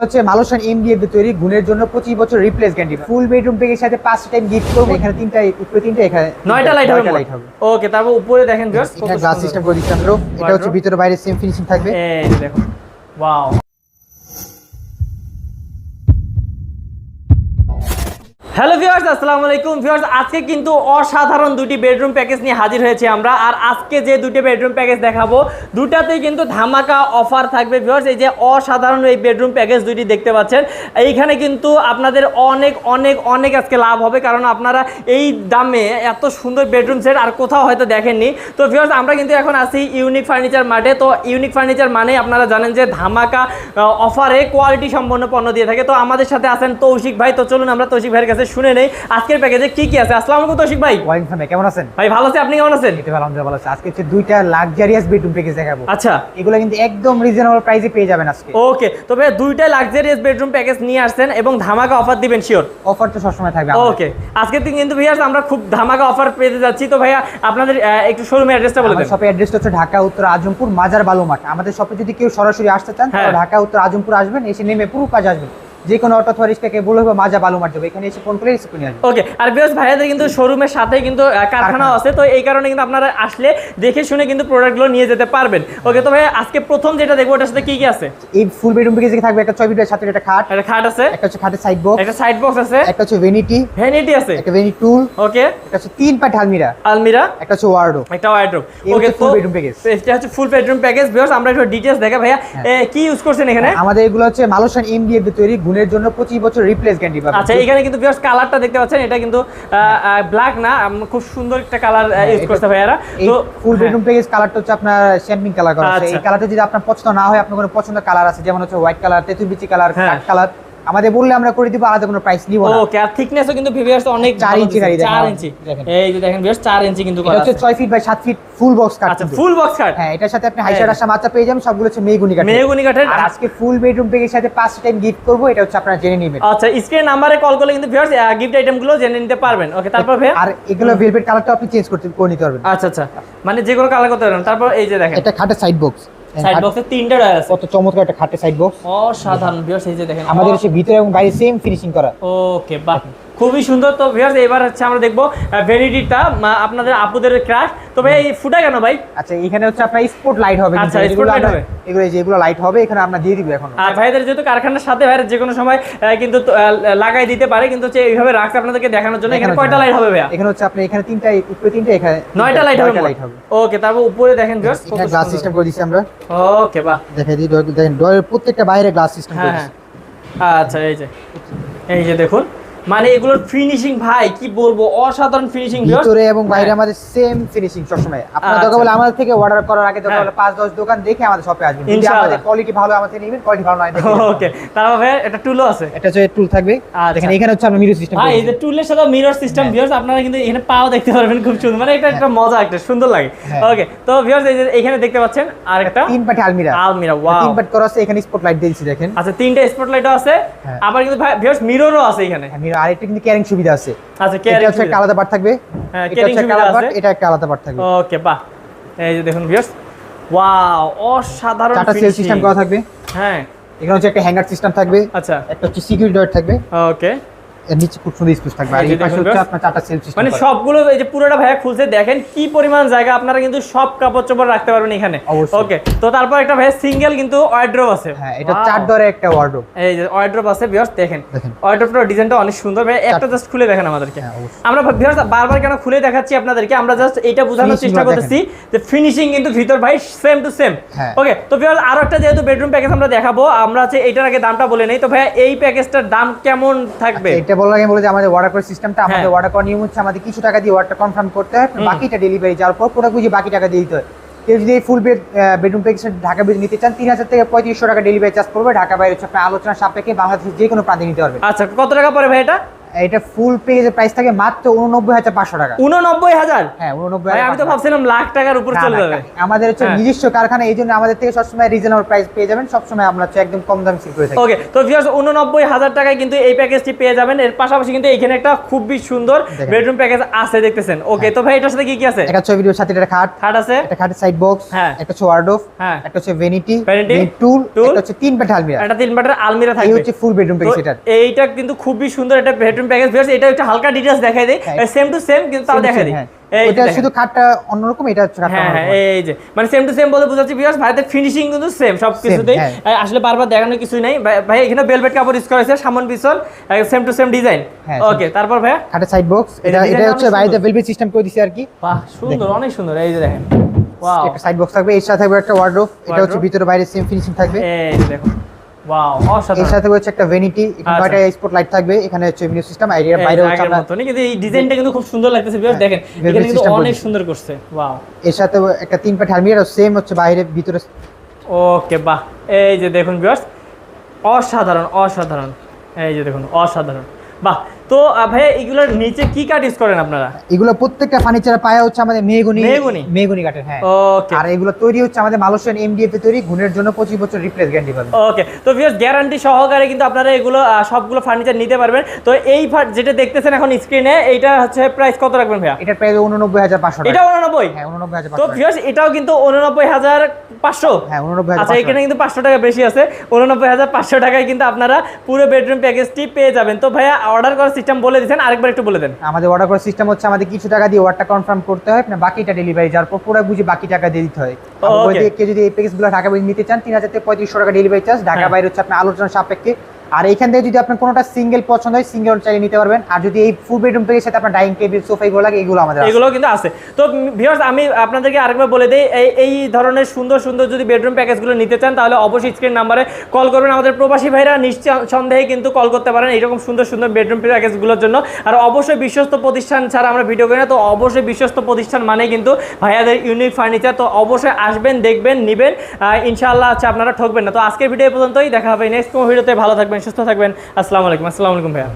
হচ্ছে Malaysian MDF তৈরি গুণের জন্য 25 বছর রিপ্লেস গ্যারান্টি। ফুল বেডরুম প্যাকের সাথে 5 টাইম গিফট করব। এখানে তিনটা উপরে তিনটা এখানে 9টা লাইট হবে। ওকে, তারপর উপরে দেখেন ভিউয়ার্স এটা গ্লাস সিস্টেম করে দিচ্ছি আমরা। এটা হচ্ছে ভিতরে বাইরে সেম ফিনিশিং থাকবে। এই দেখুন, ওয়াও। হ্যালো ভিউয়ার্স, আসসালামু আলাইকুম ভিউয়ার্স। আজকে কিন্তু অসাধারণ দুটি বেডরুম প্যাকেজ নিয়ে হাজির হয়েছি আমরা। আর আজকে যে দুটি বেডরুম প্যাকেজ দেখাবো দুটাতেই কিন্তু ধামাকা অফার থাকবে ভিউয়ার্স। এই যে অসাধারণ এই বেডরুম প্যাকেজ দুটি দেখতে পাচ্ছেন, এইখানে কিন্তু আপনাদের অনেক অনেক অনেক আজকে লাভ হবে, কারণ আপনারা এই দামে এত সুন্দর বেডরুম সেট আর কোথাও হয়তো দেখেননি। তো ভিউয়ার্স, আমরা কিন্তু এখন আছি ইউনিক ফার্নিচার মার্টে। তো ইউনিক ফার্নিচার মানে আপনারা জানেন যে ধামাকা অফারে কোয়ালিটি সম্পন্ন পণ্য দিয়ে থাকে। তো আমাদের সাথে আছেন তৌশিক ভাই। তো চলুন আমরা তৌশিক ভাইয়ের কাছে শুনে নেই আজকের প্যাকেজে কি কি আছে। আসসালামু আলাইকুম তৌশিক ভাই। ওয়ালাইকুম আসসালাম, কেমন আছেন ভাই? ভালো আছি, আপনি কেমন আছেন? এটা আলহামদুলিল্লাহ ভালো আছি। আজকে হচ্ছে দুইটা লাক্সারিয়াস বেডরুম প্যাকেজ দেখাবো। আচ্ছা, এগুলো কিন্তু একদম রিজনেবল প্রাইসে পেয়ে যাবেন আজকে। ওকে, তো ভাই দুইটা লাক্সারিয়াস বেডরুম প্যাকেজ নিয়ে আসছেন এবং ধামাকা অফার দিবেন শিওর? অফার তো সবসময় থাকবে। ওকে, আজকে কিন্তু ভিউয়ার্স আমরা খুব ধামাকা অফার পেতে যাচ্ছি। তো ভাইয়া আপনাদের একটু শোরুমের অ্যাড্রেসটা বলে দেন। শপের অ্যাড্রেসটা হচ্ছে ঢাকা উত্তর আজমপুর মাজার বালুমাঠ। আমাদের শপে যদি কেউ সরাসরি আসতে চান তাহলে ঢাকা উত্তর আজমপুর আসবেন, এসে নেমে পুরো কাজ আসবেন। যে কোনো অটো অথবা রিক্সাকে বলে হবে মাজা বালুমাঠ যাবে, এখানে এসে ফোন করে রিসিভ করে আসবেন। ওকে, আর ভিউয়ার্স ভাইয়াদের কিন্তু শোরুমের সাথে কিন্তু কারখানাও আছে। তো এই কারণে কিন্তু আপনারা আসলে দেখে শুনে কিন্তু প্রোডাক্টগুলো নিয়ে যেতে পারবেন। ওকে, তো ভাই আজকে প্রথম যেটা দেখবো ওটার সাথে কি কি আছে? এই ফুল বেডরুম প্যাকেজে থাকবে একটা 6 ফিটের সাথে একটা খাট, একটা খাট আছে, একটা হচ্ছে খাটের সাইড বক্স, একটা সাইড বক্স আছে, একটা হচ্ছে ভ্যানিটি আছে, একটা ভ্যানিটি টুল, ওকে, একটা হচ্ছে 3 পাট আলমিরা, একটা হচ্ছে ওয়ার্ডরোব, একটা ওয়ার্ডরোব। ওকে, ফুল বেডরুম প্যাকেজ। এটা হচ্ছে ফুল বেডরুম প্যাকেজ। ভিউয়ার্স আমরা একটু ডিটেইলস দেখা ভাইয়া কি ইউজ করছেন এখানে? আমাদের এগুলো হচ্ছে মালয়েশিয়ান এমডিএফ তৈরি গুণের জন্য 25 বছর রিপ্লেস গ্যারান্টি পাবেন। আচ্ছা, এখানে কিন্তু ভিউয়ার্স কালারটা দেখতে পাচ্ছেন, এটা কিন্তু ব্ল্যাক না, খুব সুন্দর একটা কালার ইউজ করতে ভাইয়ারা। তো ফুল বেডরুম প্যাকেজ কালারটা হচ্ছে আপনার শ্যাম্পিং কালার করা আছে। এই কালারটা যদি আপনার পছন্দ না হয়, আপনার কোনো পছন্দের কালার আছে, যেমন হচ্ছে হোয়াইট কালার, তেঁতুল বিচি কালার, কাঠ কালার, আমাদের বললে আমরা করে দিব, আলাদা কোনো প্রাইস নিব না। ওকে, আর থিকনেসও কিন্তু ভিউয়ার্স অনেক 4 ইঞ্চি গাড়ি দেখেন। 4 ইঞ্চি, এই যে দেখেন ভিউয়ার্স 4 ইঞ্চি কিন্তু করা আছে। এটা হচ্ছে 6 feet by 7 feet full box কাঠ। আচ্ছা, ফুল বক্স কাঠ। হ্যাঁ, এটার সাথে আপনি হাইসার আসা মাত্রা পেয়ে যাবেন, সবগুলো হচ্ছে মেহগনি কাঠের। আর আজকে ফুল বেডরুম প্যাকেজের সাথে 5 টাইম গিফট করব, এটা হচ্ছে আপনারা জেনে নেবেন। আচ্ছা, স্ক্রিন নাম্বারে কল করলে কিন্তু ভিউয়ার্স গিফট আইটেমগুলো জেনে নিতে পারবেন। ওকে, তারপর ভাই আর এগুলো ভেলভেট কালারটা আপনি চেঞ্জ করে নিতে পারবেন। আচ্ছা আচ্ছা, মানে যে কোনো কালার করতে পারবেন। তারপর এই যে দেখেন এটা খাটের সাইড বক্স, সাইড বক্সে তিনটা ডয়ার আছে। কত চমৎকার একটা খাটের সাইড বক্স, অসাধারণ ভিউয়ার্স। এই যে দেখেন আমাদের এসে ভিতরে এবং বাইরে সেম ফিনিশিং করা। ওকে, বাহ, খুবই সুন্দর। তো ভিউয়ার্স এবার হচ্ছে আমরা দেখবো ভ্যানিটিটা, আপনাদের আপুদের ক্রাশ। তো ভাই এই ফুটা কেন ভাই? আচ্ছা, এখানে হচ্ছে আপনার স্পট লাইট হবে। আচ্ছা, স্পট লাইট হবে, এগুলো যেগুলো লাইট হবে এখানে আমরা দিয়ে দিব এখন। আর ভাইদের যেহেতু কারখানার সাথে ভাইরা যে কোনো সময় কিন্তু লাগাই দিতে পারে, কিন্তু হচ্ছে এইভাবে রাখছে আপনাদেরকে দেখানোর জন্য। এখানে কয়টা লাইট হবে ভাইয়া? এখানে হচ্ছে আপনি এখানে তিনটা উপরে তিনটা এখানে 9টা লাইট হবে। ওকে, তারপর উপরে দেখেন ভিউয়ার্স এটা গ্লাস সিস্টেম করে দিয়েছি আমরা। ওকে, বাহ, দেখাই দিই, দেখেন ডোরের প্রত্যেকটা বাইরে গ্লাস সিস্টেম করে দিয়েছি। আচ্ছা, এই যে দেখুন, মানে এগুলোর ফিনিশিং ভাই কি বলবো, অসাধারণ ফিনিশিং ভিতরে এবং বাইরে আমাদের সেম ফিনিশিং সবসময়। আপনারা দরকার হলে আমাদের থেকে অর্ডার করার আগে দরকার হলে 5-10 দোকান দেখে আমাদের শপে আসবেন। যদি আমাদের কোয়ালিটি ভালো আমাদের নেবেন, কোয়ালিটি ভালো নয় দেখে। ওকে, তারপর ভাই এটা টুলও আছে। এটা হচ্ছে টুল থাকবে। দেখেন এখানে হচ্ছে আমরা মিরর সিস্টেম ভাই, এই যে টুলের সাথে মিরর সিস্টেম ভিউয়ার্স, আপনারা কিন্তু এখানে পাও দেখতে পারবেন, খুব সুন্দর, মানে এটা একটা মজা, একটা সুন্দর লাগে। ওকে, তো ভিউয়ার্স এই যে এখানে দেখতে পাচ্ছেন আরেকটা 3 পাট আলমিরা, ওয়াও, 3 পাট করা আছে। এখানে স্পটলাইট দিয়েছি দেখেন। আচ্ছা, তিনটা স্পটলাইটও আছে, আবার কিন্তু ভিউয়ার্স মিররও আছে এখানে। মিরর, আর এটা কিন্তু ক্যারিং সুবিধা আছে। আচ্ছা, এটা হচ্ছে একটা আলাদা পার্ট থাকবে। হ্যাঁ, এটা হচ্ছে একটা আলাদা পার্ট, এটা একটা আলাদা পার্ট থাকবে। ওকে, বাহ, এই যে দেখুন ভিউয়ার্স, ওয়াও, অসাধারণ চারটা সেল সিস্টেম করা থাকবে। হ্যাঁ, এখানে হচ্ছে একটা হ্যাঙ্গার সিস্টেম থাকবে। আচ্ছা, একটা হচ্ছে সিকিউরিটি ডোর থাকবে। ওকে, এর নিচে খুব সুন্দর স্পেস থাকবে। আর এই পাশে হচ্ছে আপনার চারটা সেল সিস্টেম, মানে সবগুলো এই যে পুরোটা ভাইয়া খুলছে, দেখেন কি পরিমাণ জায়গা, আপনারা কিন্তু সব কাপড় চোপড় রাখতে পারবেন এখানে। ওকে, তো তারপর একটা ভাইয়া সিঙ্গেল কিন্তু ওয়ার্ড্রোব আছে। হ্যাঁ, এটা 4 ডোরের একটা ওয়ার্ডরোব। এই যে ওয়ার্ড্রোব আছে ভিউয়ার্স, দেখেন ওয়ার্ড্রোবটার ডিজাইনটা অনেক সুন্দর ভাই। একটা জাস্ট খুলে দেখেন আমাদেরকে। আমরা ভিউয়ার্স বারবার কেন খুলে দেখাচ্ছি আপনাদেরকে, আমরা জাস্ট এটা বোঝানোর চেষ্টা করতেছি যে ফিনিশিং কিন্তু ভিতর ভাই সেম টু সেম। ওকে, তো ভিউয়ার্স আরো একটা যেহেতু বেডরুম প্যাকেজ আমরা দেখাবো, আমরা হচ্ছে এইটার আগে দামটা বলে নেই। তো ভাইয়া এই প্যাকেজটার দাম কেমন থাকবে? এটা বলার আগে বলে যে আমাদের অর্ডার করার সিস্টেমটা, আমাদের অর্ডার করার নিয়ম হচ্ছে আমাদের কিছু টাকা দিয়ে অর্ডারটা কনফার্ম করতে হয়, বাকিটা ডেলিভারি যাওয়ার পর প্রোডাক্ট বুঝে বাকি টাকা দিয়ে দিতে হয়। কেউ যদি এই ফুল বেডরুম প্যাকেজ ঢাকা বাইরে নিতে চান, 3000 থেকে 3500 টাকা ডেলিভারি চার্জ পড়বে। ঢাকা বাইরে হচ্ছে আপনার আলোচনা সাপেক্ষে বাংলাদেশের যে কোনো প্রান্তে নিতে পারবেন। আচ্ছা, কত টাকা পড়ে ভাই এটা? এটা ফুল পেজের প্রাইস থাকে মাত্র 89,500 টাকা। 89,000? হ্যাঁ, 89,000। ভাই আমি তো ভাবছিলাম লাখ টাকার উপর চলে যাবে। আমাদের হচ্ছে নিজস্ব কারখানা, এই জন্য আমাদের থেকে সবসময় রিজনেবল প্রাইস পেয়ে যাবেন। সবসময় আমরা হচ্ছে একদম কম দামে সেল করে থাকি। ওকে, তো ভিউয়ার্স 89,000 টাকায় কিন্তু এই প্যাকেজটি পেয়ে যাবেন। এর পাশাপাশি কিন্তু এখানে একটা খুবই সুন্দর বেডরুম প্যাকেজ আছে দেখতেছেন। ওকে, তো ভাই এটার সাথে কি কি আছে? একটা ছবি ভিডিওর সাথে একটা খাট আছে, একটা খাটের সাইড বক্স, একটা হচ্ছে ওয়ার্ডরোব, একটা হচ্ছে ভ্যানিটি টুল, একটা হচ্ছে 3 বেড আলমিরা, একটা 3 বেডের আলমিরা থাকবে। এই হচ্ছে ফুল বেডরুম প্যাকেজ। এটা এইটা কিন্তু খুবই সুন্দর একটা বেডরুম প্যাকেজ। ভিউয়ার্স এটা একটু হালকা ডিটেইলস দেখাই দেই, সেম টু সেম কিন্তু তাও দেখাই দেই। এটা শুধু খাটটা অন্যরকম, এটা হচ্ছে খাটটা হ্যাঁ, এই যে মানে সেম টু সেম বলে বুঝাচ্ছি ভিউয়ার্স। ভাইদের ফিনিশিং কিন্তু সেম সবকিছুতেই, আসলে বারবার দেখানোর কিছুই নাই। ভাই এখানে ভেলভেট কাপড় ইউজ করা হয়েছে, সামন পিছন সেম টু সেম ডিজাইন। ওকে, তারপর ভাই খাটের সাইড বক্স, এটা হচ্ছে বাইরে ভেলভেট সিস্টেম করে দিছি আর কি। বাহ, সুন্দর, অনেক সুন্দর। এই যে দেখেন, ওয়াও, একটা সাইড বক্স থাকবে, এর সাথে থাকবে একটা ওয়ার্ডরোব, এটা হচ্ছে ভিতরে বাইরে সেম ফিনিশিং থাকবে। এই যে দেখুন, ওয়াও, অসাধারণ। এর সাথে হচ্ছে একটা ভ্যানিটি, এখানে একটা স্পট লাইট থাকবে, এখানে হচ্ছে মিউ সিস্টেম, আর এর বাইরে হচ্ছে আমরা কিন্তু এই ডিজাইনটা কিন্তু খুব সুন্দর লাগতেছে ভিউয়ার্স। দেখেন এখানে কিন্তু অনেক সুন্দর করছে, ওয়াও। এর সাথে একটা 3 বেড আলমিরা, সেম হচ্ছে বাইরে ভিতরে। ওকে, বাহ, এই যে দেখুন ভিউয়ার্স, অসাধারণ অসাধারণ। এই যে দেখুন, অসাধারণ, বাহ। তো ভাই এগুলোর নিচে কি কাঠ ইউজ করেন আপনারা? এগুলো প্রত্যেকটা ফার্নিচারের পায়া হচ্ছে আমাদের মেহগনি কাঠের। হ্যাঁ, ওকে। আর এগুলো তৈরি হচ্ছে আমাদের মালয়েশিয়ান এমডিএফ এ তৈরি, গুণের জন্য 25 বছর রিপ্লেস গ্যারান্টি পাবেন। ওকে, তো ভিউয়ার্স গ্যারান্টি সহকারে কিন্তু আপনারা এগুলো সবগুলো ফার্নিচার নিতে পারবেন। তো এই যেটা দেখতেছেন এখন স্ক্রিনে, এইটা হচ্ছে প্রাইস কত রাখবেন ভাইয়া? এটার প্রাইস 89,500 টাকা। এটা 89? হ্যাঁ, 89,500। তো ভিউয়ার্স এটাও কিন্তু 89,500। হ্যাঁ, 89,500। আচ্ছা, এখানে কিন্তু 500 টাকা বেশি আছে। 89,500 টাকায় কিন্তু আপনারা পুরো বেডরুম প্যাকেজটি পেয়ে যাবেন। তো ভাইয়া অর্ডার করার সিস্টেম বলে দিয়েছেন, আরেকবার একটু বলে দেন। আমাদের অর্ডার করার সিস্টেম হচ্ছে আমাদের কিছু টাকা দিয়ে অর্ডারটা কনফার্ম করতে হয়, না বাকিটা ডেলিভারি যার পর পুরো বুঝে বাকি টাকা দিয়ে দিতে হয়। কেউ যদি এই প্যাকেজগুলো ঢাকা বাইরে নিতে চান, 3,000 থেকে 3,500 টাকা ডেলিভারি চার্জ। ঢাকা বাইরে হচ্ছে আপনার আলোচনা সাপেক্ষে। আর এইখান থেকে যদি আপনার কোনোটা সিঙ্গেল পছন্দ হয়, সিঙ্গেল চাইলে নিতে পারবেন। আর যদি এই ফুল বেডরুম প্যাকেজের সাথে আপনার ডাইনিং টেবিল, সোফা এগুলো লাগে, এগুলো আমাদের এগুলো কিন্তু আছে। তো ভিউয়ার্স আমি আপনাদেরকে আরেকবার বলে দেই, এই ধরনের সুন্দর সুন্দর যদি বেডরুম প্যাকেজগুলো নিতে চান, তাহলে অবশ্যই স্ক্রিন নাম্বারে কল করবেন। আমাদের প্রবাসী ভাইরা নিঃসন্দেহে কিন্তু কল করতে পারেন এইরকম সুন্দর সুন্দর বেডরুম প্যাকেজগুলোর জন্য। আর অবশ্যই বিশ্বস্ত প্রতিষ্ঠান ছাড়া আমরা ভিডিও করি না, তো অবশ্যই বিশ্বস্ত প্রতিষ্ঠান মানে কিন্তু ভাইয়াদের ইউনিক ফার্নিচার। তো অবশ্যই আসবেন, দেখবেন, নেবেন, ইনশাআল্লাহ আচ্ছা আপনারা ঠকবেন না। তো আজকের ভিডিও পর্যন্তই, দেখা হবে নেক্সট কোনো ভিডিওতে। ভালো থাকবেন, সুস্থ থাকবেন। আসসালামু আলাইকুম। আসসালামু আলাইকুম ভাইয়া।